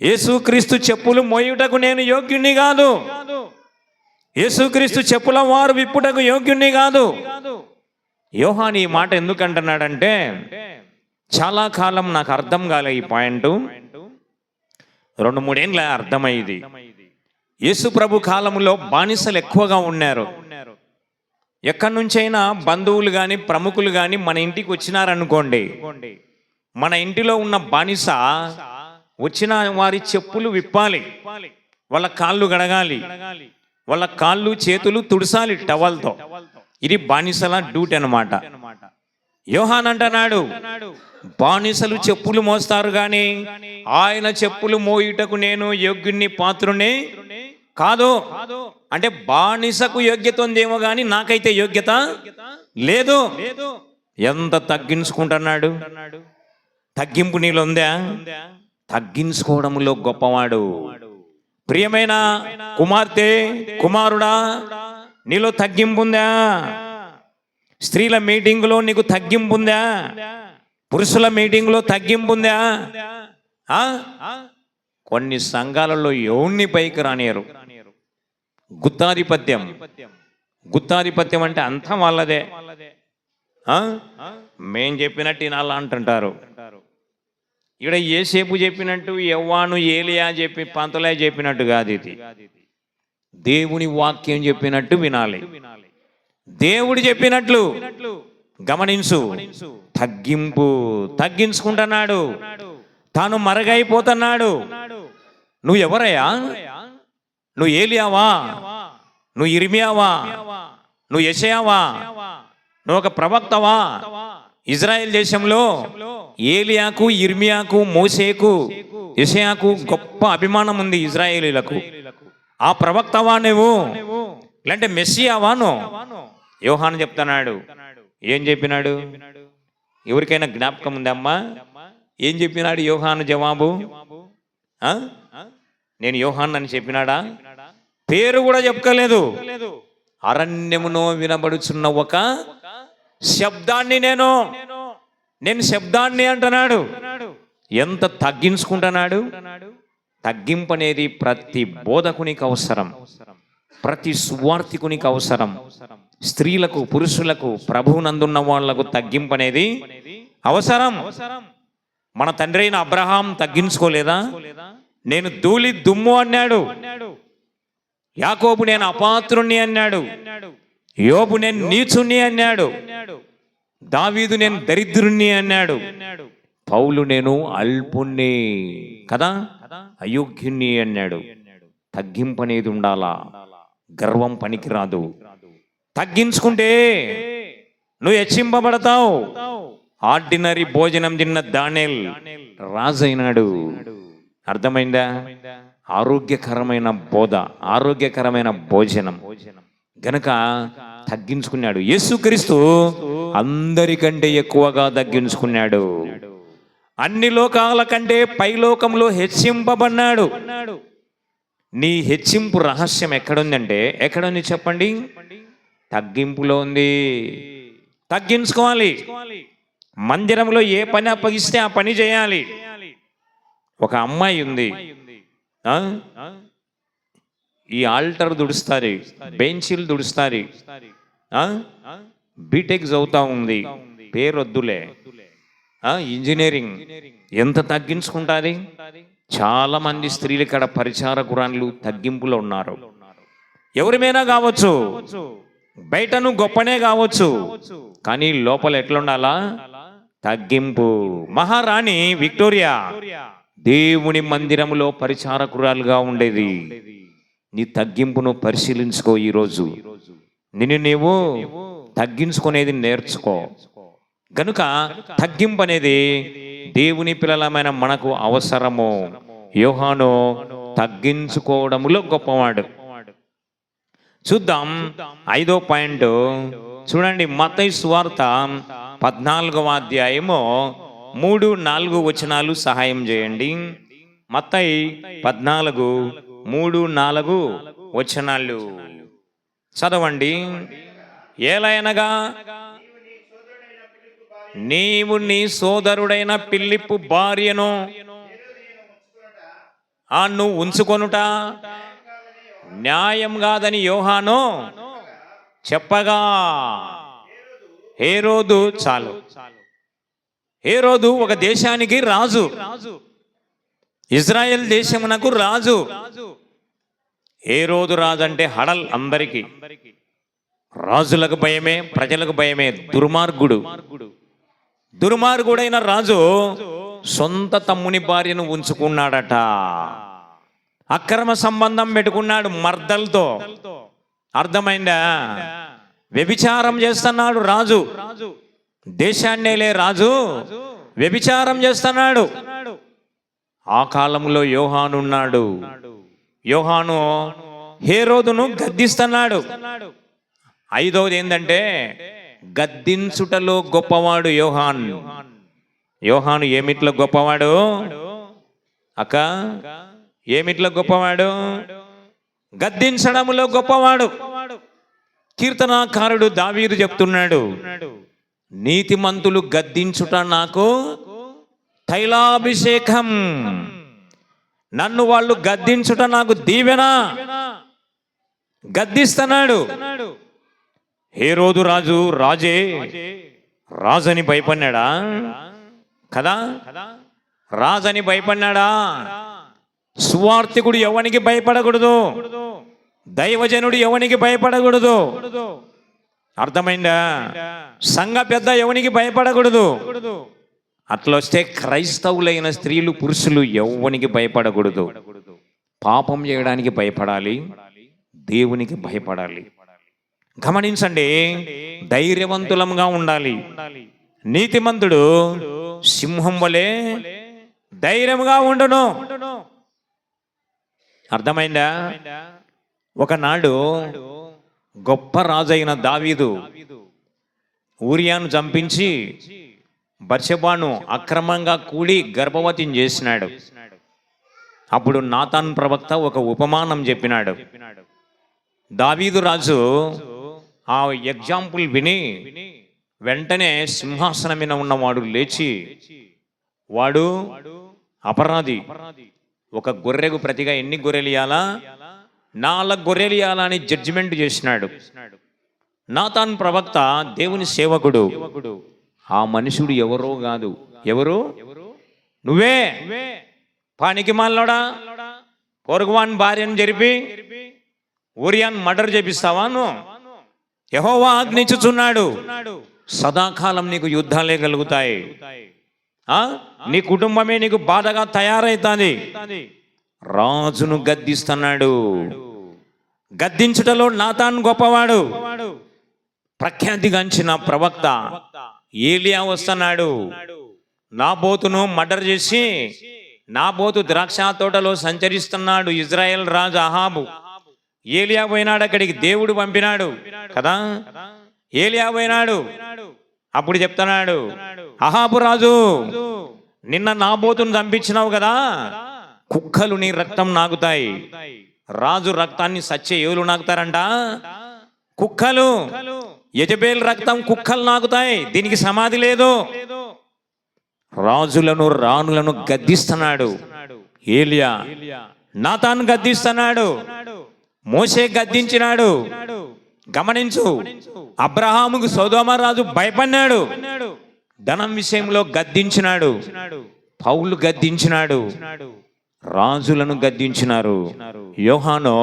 యేసుక్రీస్తు చెప్పులు మోయుటకు నేను యోగ్యుణ్ణి కాదు. యేసుక్రీస్తు చెప్పుల వారు విప్పుటకు యోగ్యుణ్ణి కాదు. యోహాను ఈ మాట ఎందుకంటున్నాడంటే, చాలా కాలం నాకు అర్థం కాలే ఈ పాయింట్. 2-3 ఏళ్ళ అర్థమైంది. యేసు ప్రభు కాలంలో బానిసలు ఎక్కువగా ఉన్నారు. ఎక్కడి నుంచైనా బంధువులు కానీ ప్రముఖులు కానీ మన ఇంటికి వచ్చినారనుకోండి, మన ఇంటిలో ఉన్న బానిస వచ్చిన వారి చెప్పులు విప్పాలి, వాళ్ళ కాళ్ళు గడగాలి, వాళ్ళ కాళ్ళు చేతులు తుడసాలి టవల్తో. ఇది బానిసల డ్యూటీ అన్నమాట. యోహాన్ అంటున్నాడు, బానిసలు చెప్పులు మోస్తారు కానీ ఆయన చెప్పులు మోయుటకు నేను యోగ్యుణ్ణి పాత్రుణ్ణి కాదు. అంటే బానిసకు యోగ్యత ఉందేమో కానీ నాకైతే యోగ్యత లేదు. ఎంత తగ్గించుకుంటున్నాడు! తగ్గింపు నీలో ఉందా? తగ్గించుకోవడంలో గొప్పవాడు. ప్రియమైన కుమార్తె, కుమారుడా, నీలో తగ్గింపు ఉందా? స్త్రీల మీటింగులో నీకు తగ్గింపు ఉందా? పురుషుల మీటింగులో తగ్గింపు ఉందా? కొన్ని సంఘాలలో ఎవరిని పైకి రానియరు. గుత్తాధిపత్యం అంటే అంతా వాళ్ళదే. మేం చెప్పినట్టు వినాలా అంటుంటారు. ఇక్కడ ఏసేపు చెప్పినట్టు, యవ్వాను ఏలియా చెప్పి పంతులే చెప్పినట్టు కాదు. ఇది దేవుని వాక్యం చెప్పినట్టు వినాలి. దేవుడు చెప్పినట్లు గమనించు. తగ్గించుకుంటున్నాడు, తాను మరగైపోతున్నాడు. నువ్వు ఎవరయ్యా? నువ్వు ఏలియావా? నువ్వు ఇర్మియావా? నువ్వు యెషయావా? నువ్వు ఒక ప్రవక్తవా? ఇజ్రాయెల్ దేశంలో ఏలియాకు, ఇర్మియాకు, మోసేకు, యెషయాకు గొప్ప అభిమానం ఉంది ఇజ్రాయేలీలకు. ఆ ప్రవక్తవా నువ్వు? లేదంటే మెస్సియావా నువ్వు? యోహాను చెప్తున్నాడు. ఏం చెప్పినాడు? ఎవరికైనా జ్ఞాపకం ఉందమ్మా? ఏం చెప్పినాడు యోహాను జవాబు? నేను యోహాన్ అని చెప్పినాడా? పేరు కూడా చెప్పుకోలేదు. అరణ్యమునో వినబడుచున్న ఒక శబ్దాన్ని నేను శబ్దాన్ని అంటున్నాడు. ఎంత తగ్గించుకుంటున్నాడు! తగ్గింపు అనేది ప్రతి బోధకునికి అవసరం, ప్రతి సువార్థికునికి అవసరం. స్త్రీలకు, పురుషులకు, ప్రభువునందున్న వాళ్లకు తగ్గింపు అనేది అవసరం. మన తండ్రి అయిన అబ్రహాం తగ్గించుకోలేదా? నేను ధూళి దుమ్ము అన్నాడు. యాకోబు నేను అపాత్రుణ్ణి అన్నాడు, యోబు నేను నీచుణ్ణి అన్నాడు, దావీదు నేను దరిద్రుణ్ణి అన్నాడు, పౌలు నేను అల్పుణ్ణి కదా, అయోగ్యుణ్ణి అన్నాడు. తగ్గింపు అనేది ఉండాలా, గర్వం పనికిరాదు. తగ్గించుకుంటే నువ్వు హెచ్చింపబడతావు. ఆర్డినరీ భోజనం తిన్న దానియేల్ రాజైనాడు. అర్థమైందా? ఆరోగ్యకరమైన బోధ, ఆరోగ్యకరమైన భోజనం గనక తగ్గించుకున్నాడు. యేసుక్రీస్తు అందరికంటే ఎక్కువగా తగ్గించుకున్నాడు. అన్ని లోకాల కంటే పైలోకంలో హెచ్చింపబడ్డాడు. నీ హెచ్చింపు రహస్యం ఎక్కడుందంటే, ఎక్కడుంది చెప్పండి? తగ్గింపులో ఉంది. తగ్గించుకోవాలి. మందిరంలో ఏ పని అప్పగిస్తే ఆ పని చేయాలి. ఒక అమ్మాయి ఉంది, ఈ ఆల్టర్ దుడుస్తారు, బెంచీలు దుడుస్తారు, బీటెక్ చదువుతా ఉంది, పేరొద్దులే, ఇంజనీరింగ్. ఎంత తగ్గించుకుంటుంది? చాలా మంది స్త్రీలు ఇక్కడ పరిచారకురాన్లు తగ్గింపులో ఉన్నారు. ఎవరిమైనా కావచ్చు, బయటను గొప్పనే కావచ్చు, కానీ లోపల ఎట్లుండాలా? తగ్గింపు. మహారాణి విక్టోరియా దేవుని మందిరములో పరిచారకురాలుగా ఉండేది. నీ తగ్గింపును పరిశీలించుకో. ఈరోజు నిన్ను నీవు తగ్గించుకునేది నేర్చుకో. గనుక తగ్గింపు అనేది దేవుని పిల్లలమైన మనకు అవసరము. యోహాను తగ్గించుకోవడములో గొప్పవాడు. చూద్దాం 5వ పాయింట్ చూడండి. మత్తయి సువార్త 14వ అధ్యాయము 3-4 వచనాలు సహాయం చేయండి. మత్తయి 14:3-4 వచనాలు చదవండి. ఏలయనగా నీవు నీ సోదరుడైన ఫిలిప్పు భార్యను నువ్వు ఉంచుకొనుట న్యాయం కాదని యోహాను చెప్పగా, హేరోదు చాలు. హేరోదు ఒక దేశానికి రాజు, ఇజ్రాయెల్ దేశమునకు రాజు. హేరోదు రాజు అంటే హడల్ అందరికీ. రాజులకు భయమే, ప్రజలకు భయమే. దుర్మార్గుడైన రాజు సొంత తమ్ముని భార్యను ఉంచుకున్నాడట. అక్రమ సంబంధం పెట్టుకున్నాడు మర్దలతో. అర్థమైందా? వ్యభిచారం చేస్తున్నాడు రాజు. దేశాన్నేలే రాజు వ్యభిచారం చేస్తున్నాడు. ఆ కాలంలో యోహాను ఉన్నాడు. యోహాను హేరోదును గద్దిస్తున్నాడు. 5వది ఏంటంటే గద్దించుటలో గొప్పవాడు యోహాను. యోహాను ఏమిట్లో గొప్పవాడు అక్క? ఏమిట్లో గొప్పవాడు? గద్దించడములో గొప్పవాడు. కీర్తనాకారుడు దావీదు చెప్తున్నాడు, నీతిమంతులు గద్దించుట నాకు తైలాభిషేకం, నన్ను వాళ్ళు గద్దించుట నాకు దీవెన. గద్దిస్తున్నాడు. హేరోదు రాజు రాజని భయపడినాడా కదా? రాజని భయపడినాడా? సువార్తికుడు ఎవనికి భయపడకూడదు, దైవజనుడు ఎవనికి భయపడకూడదు. అర్థమైందా? సంఘ పెద్ద ఎవనికి భయపడకూడదు. అట్లొస్తే క్రైస్తవులైన స్త్రీలు పురుషులు ఎవనికి భయపడకూడదు. పాపం చేయడానికి భయపడాలి, దేవునికి భయపడాలి. గమనించండి, ధైర్యవంతులంగా ఉండాలి. నీతిమంతుడు సింహం వలె ధైర్యంగా ఉండును. అర్థమైందా? ఒకనాడు గొప్ప రాజైన దావీదు ఊరియాను చంపించి బత్షెబాను అక్రమంగా కూడి గర్భవతిని చేసినాడు. అప్పుడు నాతాన్ ప్రవక్త ఒక ఉపమానం చెప్పినాడు. దావీదు రాజు ఆ ఎగ్జాంపుల్ విని వెంటనే సింహాసనం మీద ఉన్నవాడు లేచి, వాడు అపరాధి, ఒక గొర్రెకు ప్రతిగా ఎన్ని గొర్రెలు ఇయ్యాలా? 4 గొర్రెలు ఇయ్యాలా అని జడ్జిమెంట్ చేసినాడు. నాతాన్ ప్రవక్త దేవుని సేవకుడు. ఆ మనుషుడు ఎవరో కాదు. ఎవరు? నువ్వే. పానికి మాలోడా పొరుగువాని భార్యను జరిపి ఊరియాను మర్డర్ చేపిస్తావా నువ్వు? యెహోవా ఆజ్ఞించుచున్నాడు, సదాకాలం నీకు యుద్ధాలే కలుగుతాయి. నీ కుటుంబమే నీకు బాధగా తయారైతుంది. రాజును గద్దిస్తున్నాడు. గద్దించుటలో నాతాన్ గొప్పవాడు. ప్రఖ్యాతిగాంచిన ప్రవక్త ఏలియా వస్తున్నాడు. నాబోతును మర్డర్ చేసి నాబోతు ద్రాక్ష తోటలో సంచరిస్తున్నాడు ఇజ్రాయెల్ రాజు అహాబు. ఏలియా పోయినాడు, అక్కడికి దేవుడు పంపినాడు కదా. ఏలియా పోయినాడు, అప్పుడు చెప్తున్నాడు, అహాబు రాజు, నిన్న నాబోతును చంపించినావు కదా, కుక్కలు నీ రక్తం నాగుతాయి. రాజు రక్తాన్ని సచ్చే ఏలు నాగుతారంట, కుక్కలు. యెజబేల్ రక్తం కుక్కలు నాగుతాయి, దీనికి సమాధి లేదు. రాజులను రాణులను గద్దిస్తున్నాడు ఏలియా. నాతాను గద్దిస్తున్నాడు, మోషే గద్దించినాడు. గమనించు, అబ్రహాముకు సొదొమ రాజు భయపడినాడు, ధనం విషయంలో గద్దించినాడు. పౌలు గద్దించినాడు, రాజులను గద్దించినారు. యోహాను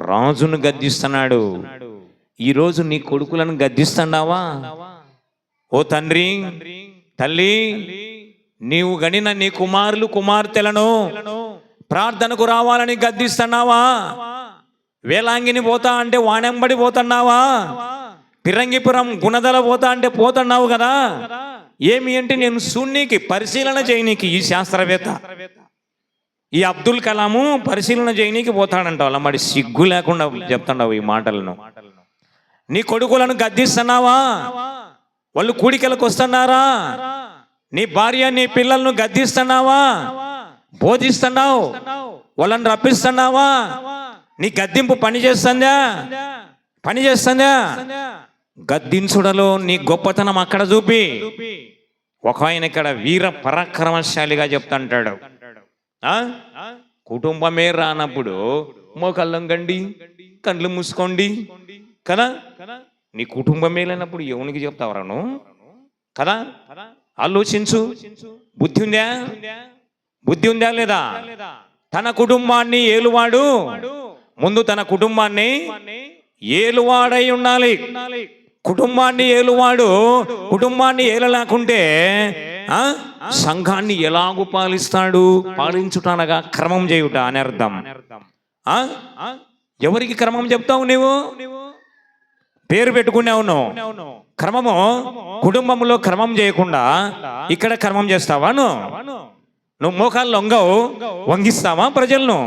రాజును గద్దిస్తున్నాడు. ఈరోజు నీ కొడుకులను గద్దిస్తున్నావా? ఓ తండ్రి, తల్లి, నీవు గనిన నీ కుమారులు కుమార్తెలను ప్రార్థనకు రావాలని గద్దిస్తున్నావా? వేలాంగిని పోతా అంటే వానెంబడి పోతున్నావా? పిరంగిపురం గుణదల పోతా అంటే పోతున్నావు కదా. ఏమి అంటే నేను శూన్యకి పరిశీలన చేయనీకి, ఈ శాస్త్రవేత్త ఈ అబ్దుల్ కలాము పరిశీలన చేయనీకి పోతాడంట. వాళ్ళ మరి సిగ్గు లేకుండా చెప్తున్నావు ఈ మాటలను. నీ కొడుకులను గద్దిస్తున్నావా? వాళ్ళు కూడికలకు వస్తున్నారా? నీ భార్య నీ పిల్లలను గద్దిస్తున్నావా? బోధిస్తున్నావు, వాళ్ళని రప్పిస్తున్నావా? నీ గద్దింపు పని చేస్తుందా? పని చేస్తుందా? గద్దించుడలో నీ గొప్పతనం అక్కడ చూపి. ఒక ఆయన ఇక్కడ వీర పరాక్రమశాలిగా చెప్తాంటాడు, కుటుంబమే రానప్పుడు మోకళ్ళం గండి కళ్ళు మూసుకోండి కదా. నీ కుటుంబమే లేనప్పుడు ఎవనికి చెప్తావరా నువ్వు కదా? ఆలోచించు. బుద్ధి ఉందా? బుద్ధి ఉందా లేదా? తన కుటుంబాన్ని ఏలువాడు ముందు తన కుటుంబాన్ని ఏలువాడై ఉండాలి. కుటుంబాన్ని ఏలువాడు కుటుంబాన్ని ఏలలేకుంటే సంఘాన్ని ఎలాగూ పాలిస్తాడు? పాలించుటనగా క్రమం చేయుట అని అర్థం. ఎవరికి క్రమం చెప్తావు? నువ్వు పేరు పెట్టుకున్నావు నువ్వు. క్రమము కుటుంబంలో క్రమం చేయకుండా ఇక్కడ క్రమం చేస్తావా? నువ్వు మోకాళ్ళు లొంగవు, వంగిస్తావా ప్రజలను?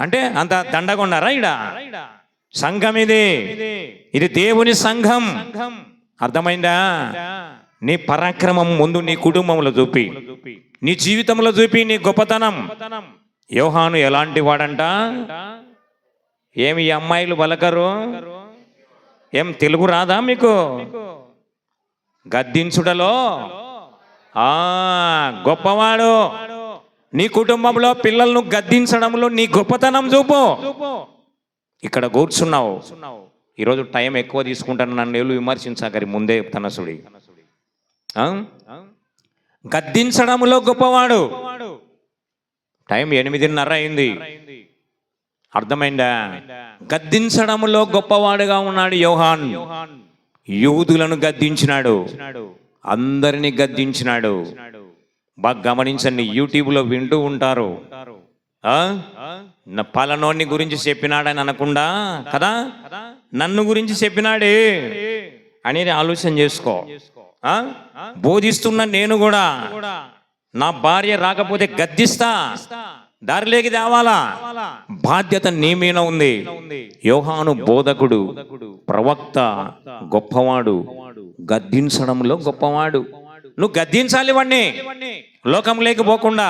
అంటే అంత దండగొన్నారా? ఇడ సంఘం ఇది దేవుని సంఘం. అర్థమైందా? నీ పరాక్రమం ముందు నీ కుటుంబంలో చూపి, నీ జీవితంలో చూపి నీ గొప్పతనం. యోహాను ఎలాంటి వాడంట? ఏమి ఈ అమ్మాయిలు బలకరు? ఏం తెలుగు రాదా మీకు? గద్దించుటలో గొప్పవాడు. నీ కుటుంబంలో పిల్లలను గద్దించడంలో నీ గొప్పతనం చూపు. ఇక్కడ కూర్చున్నావు, ఈరోజు టైం ఎక్కువ తీసుకుంటాను, నన్ను ఏళ్ళు విమర్శించకరి ముందే తనసుడి. గద్దించడంలో గొప్పవాడు. టైం 8:30 అయింది. అర్థమైందా? గద్దించడంలో గొప్పవాడుగా ఉన్నాడు యోహాన్. యూదులను గద్దించినాడు, అందరినీ గద్దించినాడు. బాగా గమనించండి, యూట్యూబ్లో వింటూ ఉంటారు, పలానోని గురించి చెప్పినాడని అనకుండా కదా, నన్ను గురించి చెప్పినాడే అనేది ఆలోచన చేసుకో. బోధిస్తున్న నేను కూడా నా భార్య రాకపోతే గద్దిస్తా, దారిలోకి తేవాలా, బాధ్యత నీ మీద ఉంది. యోహాను బోధకుడు, ప్రవక్త, గొప్పవాడు, గద్దించడంలో గొప్పవాడు. నువ్వు గద్దించాలి వాడిని, లోకం లేకపోకుండా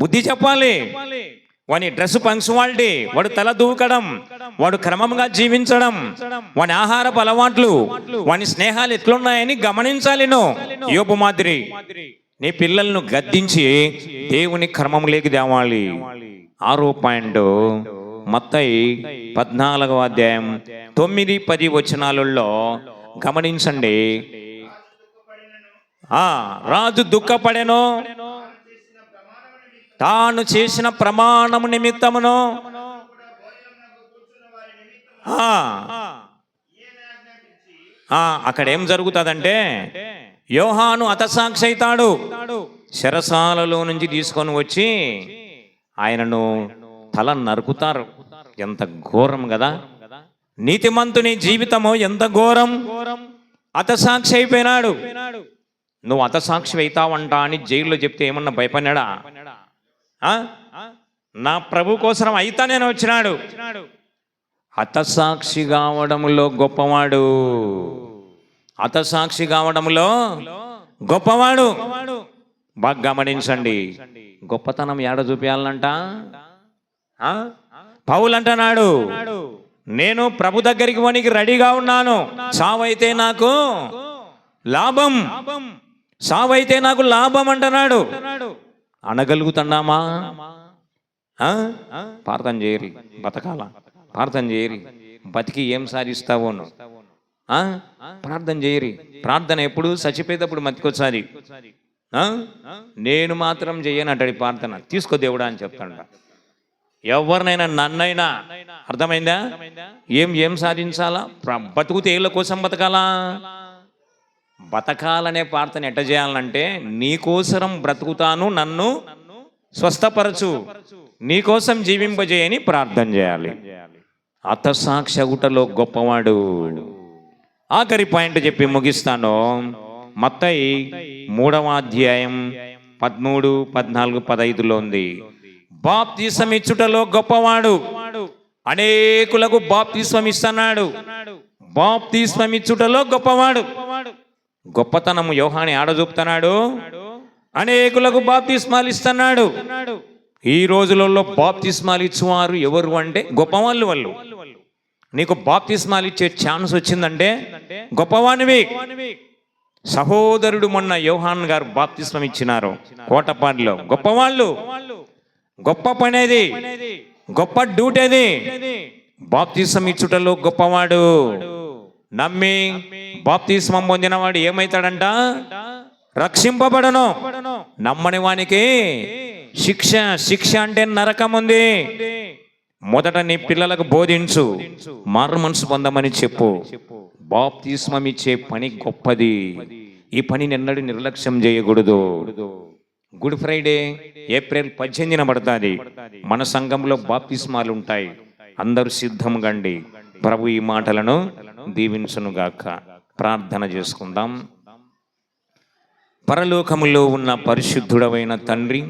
బుద్ధి చెప్పాలి. వాని డ్రెస్ పంక్చువాలిటీ, వాడు తల దూకడం, వాడు క్రమంగా జీవించడం, వాని ఆహారపు అలవాట్లు, వాని స్నేహాలు ఎట్లున్నాయని గమనించాలి. నువ్వు యోబు మాదిరి నీ పిల్లలను గద్దించి దేవుని క్రమంలోకి తేవాలి. 6వ పాయింట్ మత్తయి 14వ అధ్యాయం 9-10 వచనాలలో గమనించండి. రాజు దుఃఖపడెను, తాను చేసిన ప్రమాణము నిమిత్తమును ఆ, అక్కడ ఏం జరుగుతుందంటే యోహాను హతసాక్షి అవుతాడు. చెరసాలలో నుంచి తీసుకొని వచ్చి ఆయనను తల నరుకుతారు. ఎంత ఘోరం కదా! నీతిమంతుని జీవితము ఎంత ఘోరం! హతసాక్షి అయిపోయినాడు. నువ్వు హతసాక్షి అవుతావంట అని జైల్లో చెప్తే ఏమన్నా భయపడినాడా? నా ప్రభు కోసం అయితా నేను వచ్చినాడు. హతసాక్షి కావడంలో గొప్పవాడు, హతసాక్షి కావడంలో గొప్పవాడు. బాగా గమనించండి. గొప్పతనం ఏడ చూపించాలంట? పౌలు అంటున్నాడు, నేను ప్రభు దగ్గరికి పోనీకి రెడీగా ఉన్నాను. సావైతే నాకు లాభం, సావైతే నాకు లాభం అంటున్నాడు. అనగలుగుతున్నామా? ప్రార్థన చేయరి, బతకాల ప్రార్థన చేయరి. బతికి ఏం సాధిస్తావో ప్రార్థన చేయరి. ప్రార్థన ఎప్పుడు చచ్చిపోయేటప్పుడు మతికొచ్చారి. నేను మాత్రం చేయను అంటాడు. ప్రార్థన తీసుకో దేవుడా అని చెప్తాడు. ఎవరినైనా నన్నైనా, అర్థమైందా? ఏం సాధించాలా? బతుకుతే ఏళ్ళ కోసం బతకాలా? బతకాలనే ప్రార్థన ఎట్ట చేయాలంటే, నీకోసం బ్రతుకుతాను, నన్ను స్వస్థపరచు, నీకోసం జీవింపజేయని ప్రార్థన చేయాలి. హతసాక్షి అగుటలో గొప్పవాడు. ఆఖరి పాయింట్ చెప్పి ముగిస్తాను. మత్తయి 3వ అధ్యాయం 13, 14, 15లో ఉంది. బాప్తిసం ఇచ్చుటలో గొప్పవాడు, అనేకులకు బాప్తిస్వం ఇస్తున్నాడు. బాప్తిస్వం ఇచ్చుటలో గొప్పవాడు. గొప్పతనము యోహాని ఆడ చూపుతున్నాడు, అనేకులకు బాప్తిస్మాలు ఇస్తున్నాడు. ఈ రోజులలో బాప్తిస్మాలు ఇచ్చేవారు ఎవరు అంటే గొప్పవాళ్ళు. వాళ్ళు నీకు బాప్తిస్మాలు ఇచ్చే ఛాన్స్ వచ్చిందంటే గొప్పవానివి. సహోదరుడు మొన్న యోహాన్ గారు బాప్తిస్మం ఇచ్చినారు కోటపాడిలో. గొప్పవాళ్ళు. గొప్ప పనేది, గొప్ప డ్యూటేది. బాప్తిస్మం ఇచ్చుటలో గొప్పవాడు. నమ్మి బాప్తిస్మం పొందినవాడు ఏమైతాడంట? రక్షింపబడను. నమ్మని వానికి శిక్ష. శిక్ష అంటే నరకం ఉంది. మొదట నీ పిల్లలకు బోధించు, మారు మనసు పొందమని చెప్పు. బాప్తిస్మం ఇచ్చే పని గొప్పది. ఈ పనిని ఎన్నడూ నిర్లక్ష్యం చేయకూడదు. గుడ్ ఫ్రైడే ఏప్రిల్ 18న పడుతుంది. మన సంఘంలో బాప్తిస్మాలు ఉంటాయి. అందరూ సిద్ధంగా అండి. ప్రభు ఈ మాటలను దీవించునుగాక. ప్రార్థన చేసుకుందాం. పరలోకములో ఉన్న పరిశుద్ధుడవైన తండ్రి,